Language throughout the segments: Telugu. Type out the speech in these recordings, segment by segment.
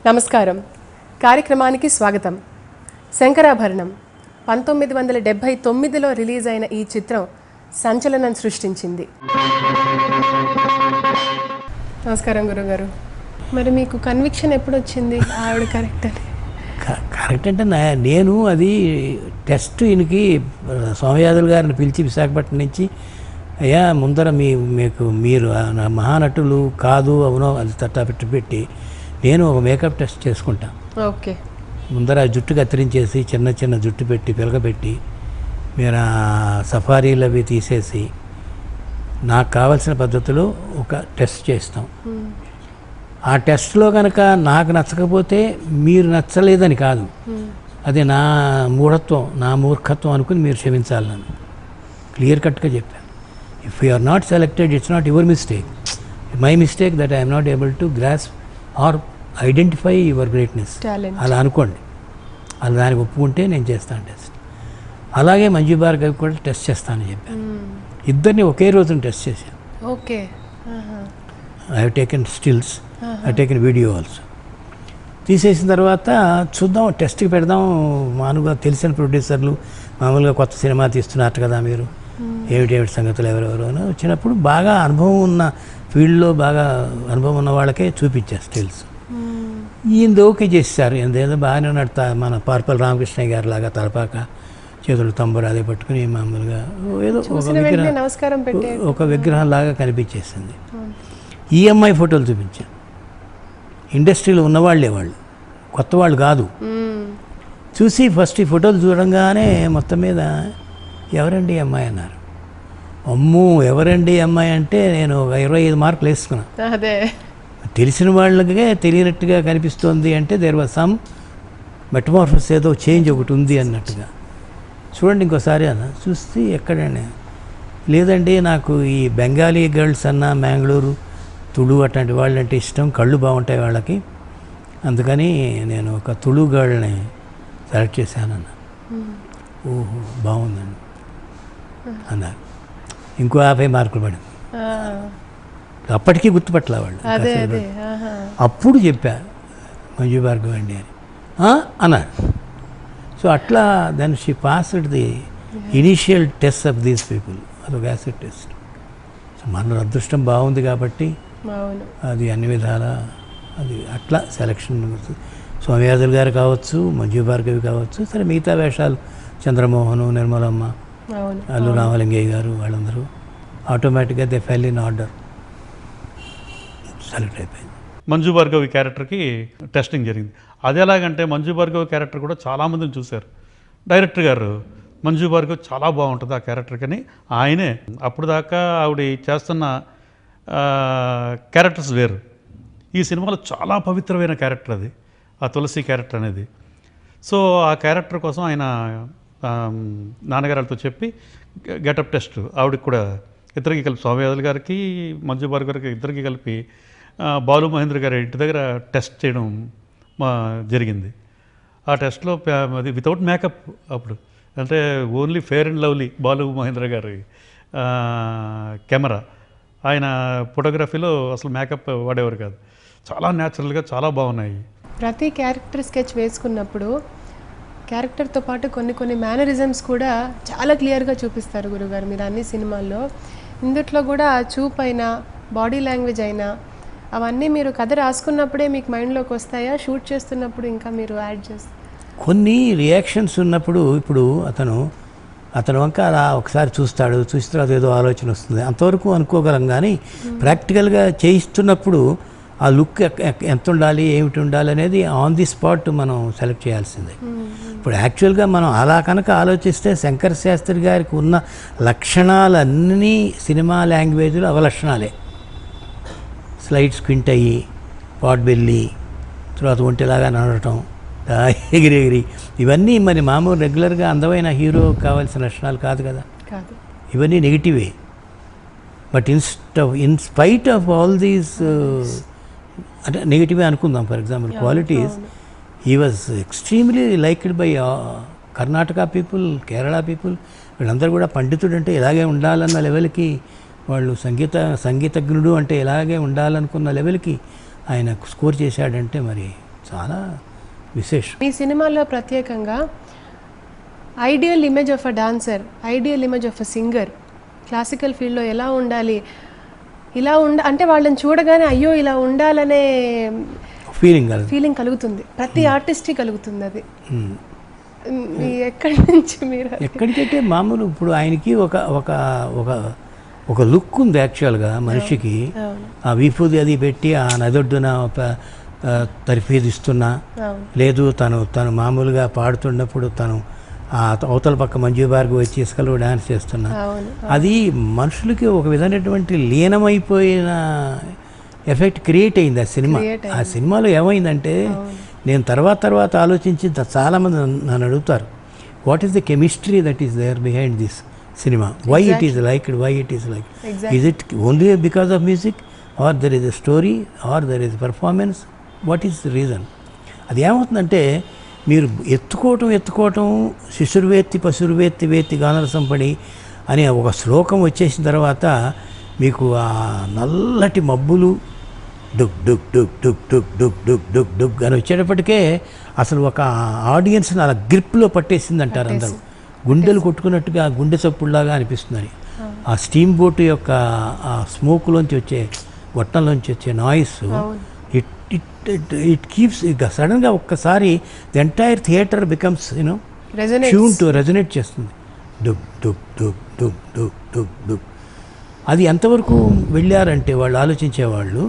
నమస్కారం. కార్యక్రమానికి స్వాగతం. శంకరాభరణం 1979లో రిలీజ్ అయిన ఈ చిత్రం సంచలనం సృష్టించింది. నమస్కారం గురుగారు. మరి మీకు కన్విక్షన్ ఎప్పుడు వచ్చింది ఆవిడ కరెక్ట్ అంటే నేను అది టెస్ట్ ఈయనకి సోమయాజులు గారిని పిలిచి విశాఖపట్నం నుంచి, అయ్యా ముందర మీరు మహానటులు కాదు అవునో అది తట్టా పెట్టి నేను ఒక మేకప్ టెస్ట్ చేసుకుంటా. ఓకే. ముందర జుట్టు కత్తిరించేసి చిన్న చిన్న జుట్టు పెట్టి పిలకబెట్టి మీరు సఫారీలు అవి తీసేసి నాకు కావాల్సిన పద్ధతిలో ఒక టెస్ట్ చేస్తాం. ఆ టెస్ట్లో కనుక నాకు నచ్చకపోతే మీరు నచ్చలేదని కాదు, అది నా మూఢత్వం నా మూర్ఖత్వం అనుకుని మీరు క్షమించాలి. నన్ను క్లియర్ కట్గా చెప్పాను. If you are not selected it's not your mistake, my mistake that I'm not able to grasp or identify your greatness. అలా అనుకోండి, అలా దానికి ఒప్పుకుంటే నేను చేస్తాను టెస్ట్. అలాగే మంజు భార్గవి కూడా టెస్ట్ చేస్తానని చెప్పాను. ఇద్దరిని ఒకే రోజున టెస్ట్ చేశాను. Okay. I have taken stills, I have taken video also. తీసేసిన తర్వాత చూద్దాం, టెస్ట్కి పెడదాం. మామూలుగా తెలిసిన ప్రొడ్యూసర్లు మామూలుగా కొత్త సినిమా తీస్తున్నట్టు కదా మీరు, ఏమిటి సంగతులు ఎవరెవరు అని వచ్చినప్పుడు బాగా అనుభవం ఉన్న ఫీల్డ్లో బాగా అనుభవం ఉన్న వాళ్ళకే చూపించారు స్టిల్స్. ఈయన ఓకే చేశారు. ఏదో బాగానే ఉన్నాడు. మన పార్పల్ రామకృష్ణ గారి లాగా తలపాక చేతులు తంబురు అదే పట్టుకుని మామూలుగా ఏదో ఒక విగ్రహం లాగా కనిపించేసింది. ఈఎంఐ ఫోటోలు చూపించాను. ఇండస్ట్రీలో ఉన్నవాళ్ళే, వాళ్ళు కొత్త వాళ్ళు కాదు. చూసి ఫస్ట్ ఈ ఫోటోలు చూడంగానే మొత్తం మీద ఎవరండి అమ్మాయి అన్నారు. అమ్మో ఎవరండి అమ్మాయి అంటే నేను 25 మార్కులు వేసుకున్నాను. అదే తెలిసిన వాళ్ళకే తెలియనట్టుగా కనిపిస్తోంది అంటే దేర్ వాజ్ సమ్ మెటమార్ఫస్, ఏదో చేంజ్ ఒకటి ఉంది అన్నట్టుగా. చూడండి ఇంకోసారి అన్న చూస్తే ఎక్కడండి, లేదండి నాకు ఈ బెంగాలీ గర్ల్స్ అన్న మ్యాంగ్లూరు తుళు అట్లాంటి వాళ్ళంటే ఇష్టం, కళ్ళు బాగుంటాయి వాళ్ళకి, అందుకని నేను ఒక తుళు గర్ల్ని సెలెక్ట్ చేశానన్న. ఓహో బాగుందండి అన్నారు. ఇంకో 50 మార్కులు పడింది. అప్పటికీ గుర్తుపట్టలే వాళ్ళు. అప్పుడు చెప్పా మంజు భార్గవి అండి అని అన్నారు. సో అట్లా then she passed the initial test of these people. అదొక యాసిడ్ టెస్ట్. సో మన అదృష్టం బాగుంది కాబట్టి అది అన్ని విధాల అది అట్లా సెలక్షన్. సోమయాజులు గారు కావచ్చు, మంజు భార్గవి కావచ్చు, సరే మిగతా వేషాలు చంద్రమోహను, నిర్మలమ్మ, అల్లు రామలింగయ్య గారు, వాళ్ళందరూ ఆటోమేటిక్గా they fell in order, select అయిపోయింది. మంజు భార్గవి క్యారెక్టర్కి టెస్టింగ్ జరిగింది. అది ఎలాగంటే మంజు భార్గవి క్యారెక్టర్ కూడా చాలామందిని చూశారు. డైరెక్టర్ గారు మంజు భార్గవి చాలా బాగుంటుంది ఆ క్యారెక్టర్కి అని ఆయనే, అప్పుడు దాకా ఆవిడ చేస్తున్న క్యారెక్టర్స్ వేరు. ఈ సినిమాలో చాలా పవిత్రమైన క్యారెక్టర్ అది, ఆ తులసి క్యారెక్టర్ అనేది. సో ఆ క్యారెక్టర్ కోసం ఆయన నాన్నగారితో చెప్పి గెటప్ టెస్ట్ ఆవిడకి కూడా ఇద్దరికి కలిపి, సోమయాజులు గారికి మంజు భార్గవి గారికి ఇద్దరికి కలిపి బాలు మహేంద్ర గారి ఇంటి దగ్గర టెస్ట్ చేయడం జరిగింది. ఆ టెస్ట్లో అది వితౌట్ మేకప్, అప్పుడు అంటే only fair and lovely Balu Mahendra గారి కెమెరా. ఆయన ఫోటోగ్రఫీలో అసలు మేకప్ వాడేవారు కాదు. చాలా న్యాచురల్గా చాలా బాగున్నాయి. ప్రతి క్యారెక్టర్ స్కెచ్ వేసుకున్నప్పుడు క్యారెక్టర్తో పాటు కొన్ని మేనరిజమ్స్ కూడా చాలా క్లియర్గా చూపిస్తారు గురుగారు మీరు అన్ని సినిమాల్లో. ఇందుట్లో కూడా చూప్ అయినా బాడీ లాంగ్వేజ్ అయినా అవన్నీ మీరు కథ రాసుకున్నప్పుడే మీకు మైండ్లోకి వస్తాయా, షూట్ చేస్తున్నప్పుడు ఇంకా మీరు యాడ్ చేస్తారు? కొన్ని రియాక్షన్స్ ఉన్నప్పుడు ఇప్పుడు అతను వంక అలా ఒకసారి చూస్తాడు, చూసిన తర్వాత ఏదో ఆలోచన వస్తుంది, అంతవరకు అనుకోగలం. కానీ ప్రాక్టికల్గా చేయిస్తున్నప్పుడు ఆ లుక్ ఎంత ఉండాలి, ఏమిటి ఉండాలి అనేది ఆన్ ది స్పాట్ మనం సెలెక్ట్ చేయాల్సిందే. ఇప్పుడు యాక్చువల్గా మనం అలా కనుక ఆలోచిస్తే శంకర్ శాస్త్రి గారికి ఉన్న లక్షణాలన్నీ సినిమా లాంగ్వేజ్లో అవలక్షణాలే. స్లైడ్ స్క్వింట్ అయ్యి, పాట్ బెల్లి, తర్వాత ఒంటిలాగా నడవటం, ఎగిరెగిరి, ఇవన్నీ మరి మామూలు రెగ్యులర్గా అందమైన హీరో కావాల్సిన లక్షణాలు కాదు కదా. ఇవన్నీ నెగిటివే. But in spite of all these అంటే నెగిటివే అనుకుందాం. For example qualities, he was extremely liked by Karnataka people, Kerala people. వీళ్ళందరూ కూడా పండితుడు అంటే ఇలాగే ఉండాలన్న లెవెల్కి, వాళ్ళు సంగీతజ్ఞుడు అంటే ఇలాగే ఉండాలనుకున్న లెవెల్కి ఆయన స్కోర్ చేశాడంటే మరి చాలా విశేషం. మీ సినిమాలో ప్రత్యేకంగా ideal image of a dancer, ideal image of a singer, classical ఫీల్డ్లో ఎలా ఉండాలి, ఇలా అంటే వాళ్ళని చూడగానే అయ్యో ఇలా ఉండాలనే ఫీలింగ్ కలుగుతుంది, ప్రతి ఆర్టిస్ట్కి కలుగుతుంది. అది ఎక్కడి నుంచి మీరు? ఎక్కడికంటే మామూలు ఇప్పుడు ఆయనకి ఒక ఒక ఒక ఒక లుక్ ఉంది యాక్చువల్గా మనిషికి. ఆ విఫూది అది పెట్టి ఆ నదొడ్డున తరిఫీదిస్తున్నా, లేదు తను మామూలుగా పాడుతున్నప్పుడు తను ఆ అవతల పక్క మంజు భార్గవి వచ్చి ఇసుకలో డాన్స్ చేస్తున్నా, అది మనుషులకి ఒక విధమైనటువంటి లీనమైపోయిన ఎఫెక్ట్ క్రియేట్ అయింది ఆ సినిమా. ఆ సినిమాలో ఏమైందంటే నేను తర్వాత ఆలోచించి చాలామంది నన్ను అడుగుతారు, what is the chemistry that is there behind this cinema, why it is like, is it only because of music, or there is a story, or there is performance, what is the reason? అది ఏమవుతుందంటే మీరు ఎత్తుకోవటం శిశుర్వేత్తి పశుర్వేత్తి వేత్తి గానరసం పడి అనే ఒక శ్లోకం వచ్చేసిన తర్వాత మీకు ఆ నల్లటి మబ్బులు డుక్ డుక్ డుక్ డుక్ డుక్ డుక్ డుక్ డుక్ డుక్ అని వచ్చేటప్పటికే అసలు ఒక ఆడియన్స్ని అలా గ్రిప్లో పట్టేసింది అంటారు అందరూ. గుండెలు కొట్టుకున్నట్టుగా గుండె చప్పుడులాగా అనిపిస్తుందని. ఆ స్టీమ్ బోటు యొక్క ఆ స్మోక్లోంచి వచ్చే గొట్టంలోంచి వచ్చే నాయిస్ ఇట్ కీప్స్ సడన్గా ఒక్కసారి the entire theatre becomes tune to resonate చేస్తుంది. డుక్ డుక్ డుక్ డుక్ డుక్ డుక్ డుక్. అది ఎంతవరకు వెళ్ళారంటే వాళ్ళు ఆలోచించేవాళ్ళు,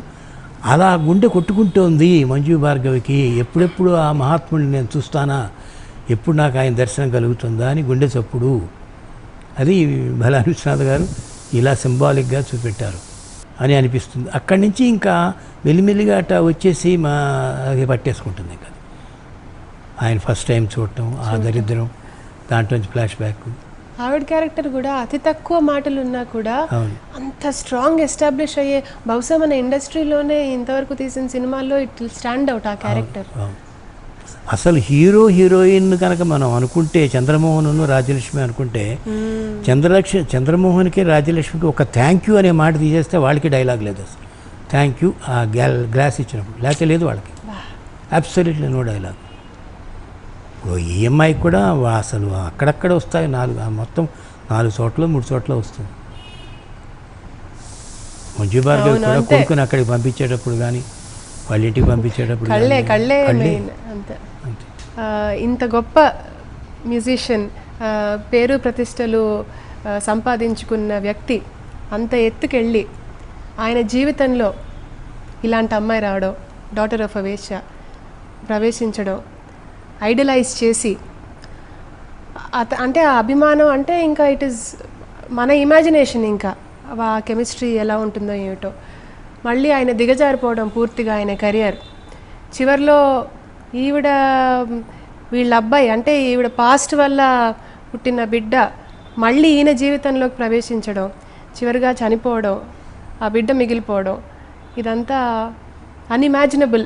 అలా గుండె కొట్టుకుంటోంది మంజు భార్గవికి, ఎప్పుడెప్పుడు ఆ మహాత్ముడిని నేను చూస్తానా, ఎప్పుడు నాకు ఆయన దర్శనం కలుగుతుందా అని గుండె చప్పుడు. అది భలా విశ్వనాథ్ గారు ఇలా సింబాలిక్గా చూపెట్టారు అని అనిపిస్తుంది. అక్కడి నుంచి ఇంకా మెల్లిమెల్లిగా అట్లా వచ్చేసి అది పట్టేసుకుంటుంది. ఇంకా ఆయన ఫస్ట్ టైం చూడటం, ఆ దరిద్రం, దాంట్లోంచి ఫ్లాష్ బ్యాక్. ఆవిడ క్యారెక్టర్ కూడా అతి తక్కువ మాటలు ఉన్నా కూడా అంత స్ట్రాంగ్ ఎస్టాబ్లిష్ అయ్యే, బహుశా మన ఇండస్ట్రీలోనే ఇంతవరకు తీసిన సినిమాల్లో ఇట్ విల్ స్టాండ్ అవుట్ ఆ క్యారెక్టర్. అసలు హీరోయిన్ కనుక మనం అనుకుంటే చంద్రమోహన్ రాజ్యలక్ష్మి అనుకుంటే, చంద్రమోహన్కి రాజ్యలక్ష్మికి ఒక థ్యాంక్ యూ అనే మాట తీసేస్తే వాళ్ళకి డైలాగ్ లేదు అసలు. థ్యాంక్ యూ ఆ గ్లాస్ ఇచ్చినప్పుడు, లేకపోతే లేదు వాళ్ళకి, అబ్సల్యూట్లీ నో డైలాగ్. ఈఎంఐకి కూడా అసలు అక్కడక్కడ వస్తాయి, మొత్తం 4 చోట్ల 3 చోట్ల వస్తుంది. మంజు భార్గవి కూడా కొడుకుని అక్కడికి పంపించేటప్పుడు కానీ వాళ్ళ ఇంటికి పంపించేటప్పుడు కళ్ళే అంతే. ఇంత గొప్ప మ్యూజిషియన్, పేరు ప్రతిష్టలు సంపాదించుకున్న వ్యక్తి అంత ఎత్తుకెళ్ళి ఆయన జీవితంలో ఇలాంటి అమ్మాయి రావడం, డాటర్ ఆఫ్ అ వేశ్య ప్రవేశించడం, ఐడలైజ్ చేసి అంటే ఆ అభిమానం అంటే ఇంకా ఇట్ ఈస్ మన ఇమాజినేషన్, ఇంకా ఆ కెమిస్ట్రీ ఎలా ఉంటుందో ఏమిటో. మళ్ళీ ఆయన దిగజారిపోవడం పూర్తిగా ఆయన కెరియర్. చివరిలో వీళ్ళ అబ్బాయి అంటే ఈవిడ పాస్ట్ వల్ల పుట్టిన బిడ్డ మళ్ళీ ఈయన జీవితంలోకి ప్రవేశించడం, చివరిగా చనిపోవడం, ఆ బిడ్డ మిగిలిపోవడం, ఇదంతా అన్ఇమాజినబుల్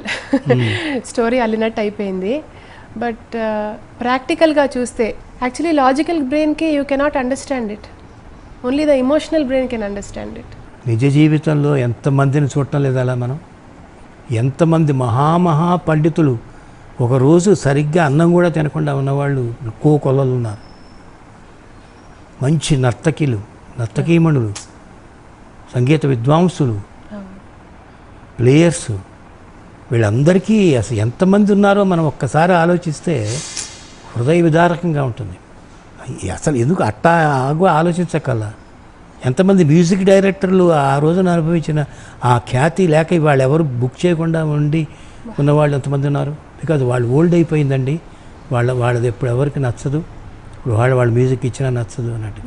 స్టోరీ అల్లినట్టు అయిపోయింది. బట్ ప్రాక్టికల్గా చూస్తే యాక్చువల్లీ లాజికల్ బ్రెయిన్కి you cannot understand it, only the emotional brain can understand it. నిజ జీవితంలో ఎంతమందిని చూడటం లేదు అలా మనం? ఎంతమంది మహా పండితులు ఒకరోజు సరిగ్గా అన్నం కూడా తినకుండా ఉన్నవాళ్ళు కోకొల్లలు ఉన్నారు. మంచి నర్తకీమణులు, సంగీత విద్వాంసులు, ప్లేయర్స్, వీళ్ళందరికీ అసలు ఎంతమంది ఉన్నారో మనం ఒక్కసారి ఆలోచిస్తే హృదయ విదారకంగా ఉంటుంది. అసలు ఎందుకు అట్టా ఆలోచించకల్లా ఎంతమంది మ్యూజిక్ డైరెక్టర్లు ఆ రోజున అనుభవించిన ఆ ఖ్యాతి లేక వాళ్ళు ఎవరు బుక్ చేయకుండా ఉన్నవాళ్ళు ఎంతమంది ఉన్నారు. బికాజ్ వాళ్ళు ఓల్డ్ అయిపోయిందండి, వాళ్ళది ఎప్పుడు ఎవరికి నచ్చదు, ఇప్పుడు వాళ్ళ మ్యూజిక్ ఇచ్చినా నచ్చదు అన్నట్టు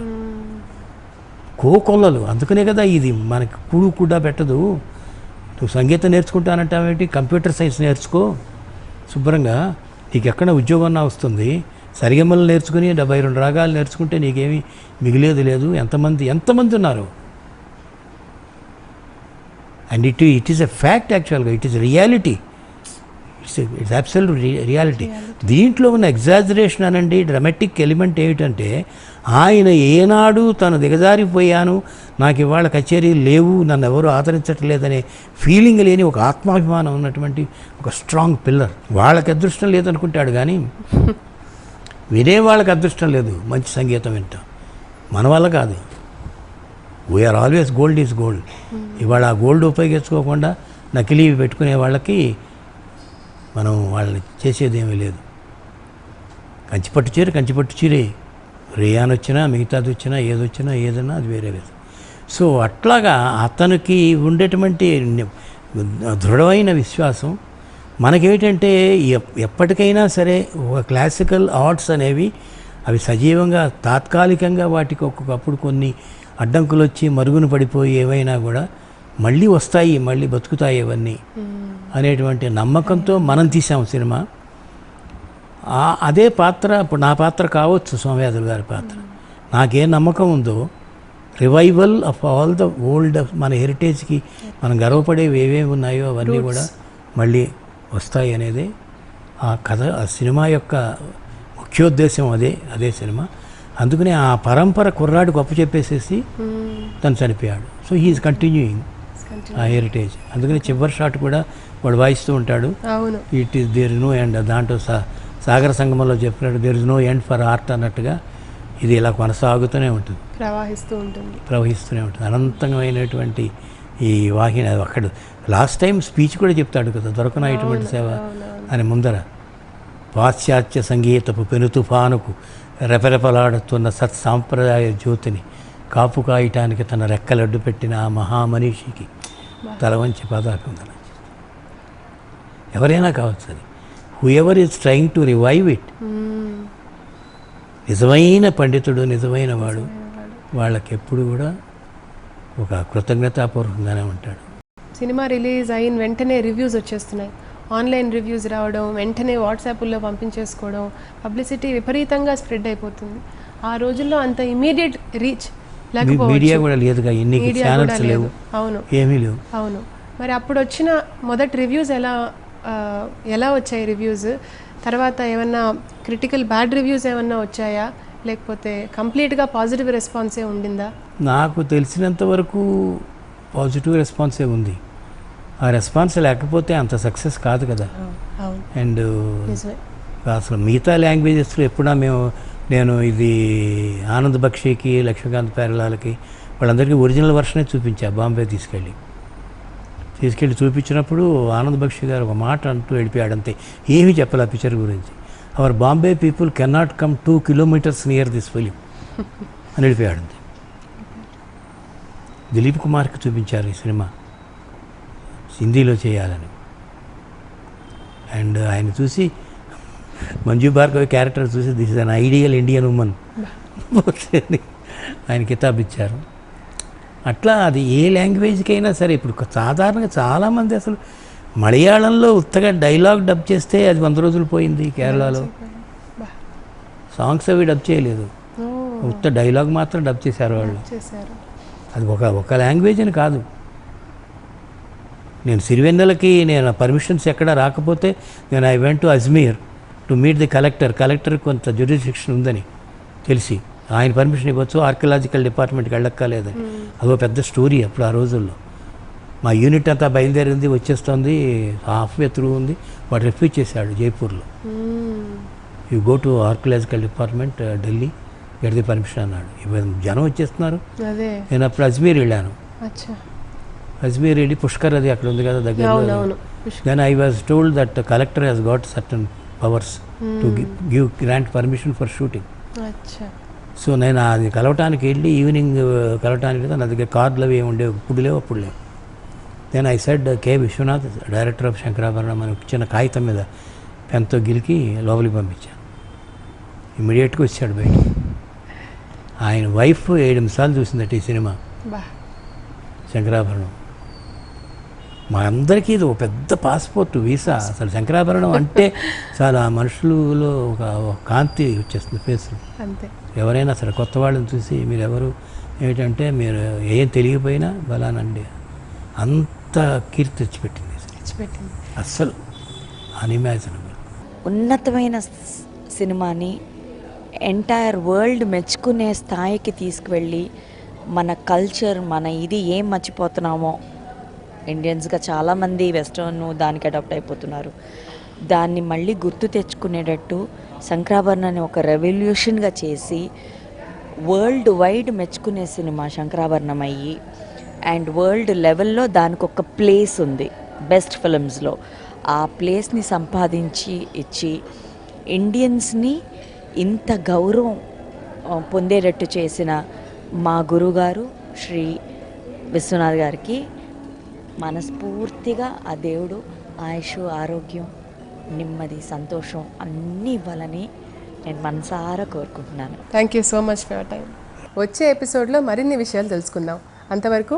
కోకొల్లలు. అందుకనే కదా ఇది మనకి కూడా పెట్టదు. నువ్వు సంగీతం నేర్చుకుంటానంటావేంటి, కంప్యూటర్ సైన్స్ నేర్చుకో శుభ్రంగా, నీకు ఎక్కడ ఉద్యోగం వస్తుంది. సరిగమలు నేర్చుకుని 72 రాగాలు నేర్చుకుంటే నీకేమీ మిగిలేదు లేదు. ఎంతమంది ఉన్నారు. And it is a fact యాక్చువల్గా, it is reality. It's absolute reality. దీంట్లో ఉన్న ఎగ్జాజరేషన్ అనండి, డ్రామాటిక్ ఎలిమెంట్ ఏమిటంటే ఆయన ఏనాడు తను దిగజారిపోయాను, నాకు ఇవాళ కచేరీలు లేవు, నన్ను ఎవరు ఆదరించట్లేదనే ఫీలింగ్ లేని ఒక ఆత్మాభిమానం ఉన్నటువంటి ఒక స్ట్రాంగ్ పిల్లర్. వాళ్ళకి అదృష్టం లేదనుకుంటాడు కానీ వినే వాళ్ళకి అదృష్టం లేదు మంచి సంగీతం వింటాం, మన వల్ల కాదు. We're always gold is gold. ఇవాళ ఆ గోల్డ్ ఉపయోగించుకోకుండా నకిలీ పెట్టుకునే వాళ్ళకి మనం వాళ్ళని చేసేది ఏమీ లేదు. కంచిపట్టు చీరే రేయాన్ వచ్చినా మిగతాది వచ్చినా ఏదొచ్చినా ఏదన్నా అది వేరే లేదు. సో అట్లాగా అతనికి ఉండేటువంటి దృఢమైన విశ్వాసం మనకేమిటంటే ఎప్పటికైనా సరే ఒక క్లాసికల్ ఆర్ట్స్ అనేవి అవి సజీవంగా తాత్కాలికంగా వాటికి ఒక్కొక్కప్పుడు కొన్ని అడ్డంకులు వచ్చి మరుగున పడిపోయి ఏవైనా కూడా మళ్ళీ వస్తాయి, మళ్ళీ బతుకుతాయి ఇవన్నీ అనేటువంటి నమ్మకంతో మనం తీసాం సినిమా. అదే పాత్ర ఇప్పుడు నా పాత్ర కావచ్చు, సోమయాజులు గారి పాత్ర. నాకేం నమ్మకం ఉందో revival of all the old మన హెరిటేజ్కి మనం గర్వపడేవి ఏవేవి ఉన్నాయో అవన్నీ కూడా మళ్ళీ వస్తాయి అనేది ఆ కథ, ఆ సినిమా యొక్క ముఖ్యోద్దేశం అదే సినిమా. అందుకనే ఆ పరంపర కుర్రాడు గొప్ప చెప్పేసేసి తను చనిపోయాడు. సో హీఈస్ కంటిన్యూయింగ్ ఆ హెరిటేజ్. అందుకని చివరి షాట్ కూడా వాడు వాయిస్తూ ఉంటాడు, it is there is no end. దాంట్లో సాగర సంగమంలో చెప్పినట్టు there is no end for art అన్నట్టుగా ఇది ఇలా కొనసాగుతూనే ఉంటుంది, ప్రవహిస్తూనే ఉంటుంది. అనంతమైనటువంటి ఈ వాహిని. అది అక్కడ లాస్ట్ టైం స్పీచ్ కూడా చెప్తాడు కదా, దొరకన ఇటువంటి సేవ అని ముందర. పాశ్చాత్య సంగీతపు పెను తుఫానుకు రెపరెపలాడుతున్న సత్సాంప్రదాయ జ్యోతిని కాపు కాయటానికి తన రెక్కలడ్డు పెట్టిన ఆ మహామనీషికి తల వంచి పాదాభివందనం. ఎవరైనా కావచ్చు అది. Whoever is trying to revive it, నిజమైన పండితుడు, నిజమైన వాడు వాళ్ళకి ఎప్పుడు కూడా ఒక కృతజ్ఞతాపూర్వకంగానే ఉంటాడు. సినిమా రిలీజ్ అయిన వెంటనే రివ్యూస్ వచ్చేస్తున్నాయి, ఆన్లైన్ రివ్యూస్ రావడం, వెంటనే వాట్సాప్లో పంపించేసుకోవడం, పబ్లిసిటీ విపరీతంగా స్ప్రెడ్ అయిపోతుంది. ఆ రోజుల్లో అంత ఇమీడియట్ రీచ్ మీడియా కూడా లేదుగా, ఎన్ని ఛానల్స్ లేవు, అవును ఏమీ లేవు. అవును. మరి అప్పుడు వచ్చిన మొదటి రివ్యూస్ ఎలా వచ్చాయి రివ్యూస్? తర్వాత ఏమన్నా క్రిటికల్ బ్యాడ్ రివ్యూస్ ఏమన్నా వచ్చాయా, లేకపోతే కంప్లీట్గా పాజిటివ్ రెస్పాన్సే ఉండిందా? నాకు తెలిసినంత వరకు పాజిటివ్ రెస్పాన్సే ఉంది. ఆ రెస్పాన్స్ లేకపోతే అంత సక్సెస్ కాదు కదా. అండ్ అసలు మిగతా లాంగ్వేజెస్లో ఎప్పుడా నేను ఇది ఆనంద్ బక్షికి, లక్ష్మీకాంత్ పేరలాలకి వాళ్ళందరికీ ఒరిజినల్ వర్షనే చూపించా బాంబే తీసుకెళ్ళి చూపించినప్పుడు ఆనంద్ బక్షి గారు ఒక మాట అంటూ వెళ్ళిపోయాడు అంతే, ఏమీ చెప్పాలి ఆ పిక్చర్ గురించి. Our Bombay people cannot come 2 kilometers near this film అని వెళ్ళిపోయాడు అంతే. దిలీప్ కుమార్కి చూపించారు ఈ సినిమా హిందీలో చేయాలని. అండ్ ఆయన చూసి మంజు భార్గవ్ క్యారెక్టర్ చూసి this is an ideal Indian women ఆయన కితాబ్ ఇచ్చారు. అట్లా అది ఏ లాంగ్వేజ్కైనా సరే. ఇప్పుడు సాధారణంగా చాలామంది అసలు మలయాళంలో ఉత్తగా డైలాగ్ డబ్ చేస్తే అది 100 రోజులు పోయింది. కేరళలో సాంగ్స్ అవి డబ్ చేయలేదు, ఉత్త డైలాగ్ మాత్రం డబ్ చేశారు వాళ్ళు. అది ఒక లాంగ్వేజ్ అని కాదు. నేను సిరివెన్నెలకి పర్మిషన్స్ ఎక్కడ రాకపోతే I went to Ajmer to meet the collector కొంత జ్యూరిడిక్షన్ ఉందని తెలిసి ఆయన పర్మిషన్ ఇవ్వచ్చు, ఆర్కియలాజికల్ డిపార్ట్మెంట్కి వెళ్ళక్కర్లేదని. అదో పెద్ద స్టోరీ అప్పుడు ఆ రోజుల్లో. మా యూనిట్ అంతా బయలుదేరింది, వచ్చేస్తుంది, హాఫ్వే త్రూ ఉంది, వాడు రిఫ్యూజ్ చేశాడు జైపూర్లో. You go to archaeological department Delhi, get the permission అన్నాడు. జనం వచ్చేస్తున్నారు. నేను అప్పుడు అజ్మీర్ వెళ్ళాను. అజ్మీర్ వెళ్ళి పుష్కర్ అది అక్కడ ఉంది కదా దగ్గర. Then I was told that collector has got certain powers to give grant permission for shooting. So నేను అది కలవటానికి వెళ్ళి ఈవినింగ్ కలవటానికి నా దగ్గర కార్డులు అవి ఉండేవి, అప్పుడు లేవు. Then I said K Viswanath, director of Sankarabharanam అని చిన్న కాగితం మీద పెన్తో గిలికి లోపలికి పంపించాను. ఇమ్మీడియట్గా వచ్చాడు బయటికి. ఆయన వైఫ్ 7 నిమిషాలు చూసిందట ఈ సినిమా శంకరాభరణం. మా అందరికీ ఇది ఒక పెద్ద పాస్పోర్ట్ వీసా. అసలు శంకరాభరణం అంటే చాలా మనుషులలో ఒక కాంతి వచ్చేస్తుంది ఫేస్లో. ఎవరైనా సరే కొత్త వాళ్ళని చూసి మీరు ఎవరు ఏమిటంటే మీరు ఏం తెలియకపోయినా బలానండి అంత కీర్తి తెచ్చిపెట్టింది అస్సలు. అన్ఇమాజినబుల్. ఉన్నతమైన సినిమాని ఎంటైర్ వరల్డ్ మెచ్చుకునే స్థాయికి తీసుకువెళ్ళి మన కల్చర్, మన ఇది ఏం మర్చిపోతున్నామో, ఇండియన్స్గా చాలామంది వెస్ట్రన్ దానికి అడాప్ట్ అయిపోతున్నారు, దాన్ని మళ్ళీ గుర్తు తెచ్చుకునేటట్టు శంకరాభరణాన్ని ఒక రెవల్యూషన్గా చేసి వరల్డ్ వైడ్ మెచ్చుకునే సినిమా శంకరాభరణం అయ్యి, అండ్ వరల్డ్ లెవెల్లో దానికి ఒక ప్లేస్ ఉంది బెస్ట్ ఫిల్మ్స్లో. ఆ ప్లేస్ని సంపాదించి ఇచ్చి ఇండియన్స్ని ఇంత గౌరవం పొందేటట్టు చేసిన మా గురుగారు శ్రీ విశ్వనాథ్ గారికి మనస్ఫూర్తిగా ఆ దేవుడు ఆయుష్, ఆరోగ్యం, నెమ్మది, సంతోషం అన్నీ ఇవ్వాలని నేను మనసారా కోరుకుంటున్నాను. Thank you so much for your time. వచ్చే ఎపిసోడ్లో మరిన్ని విషయాలు తెలుసుకుందాం. అంతవరకు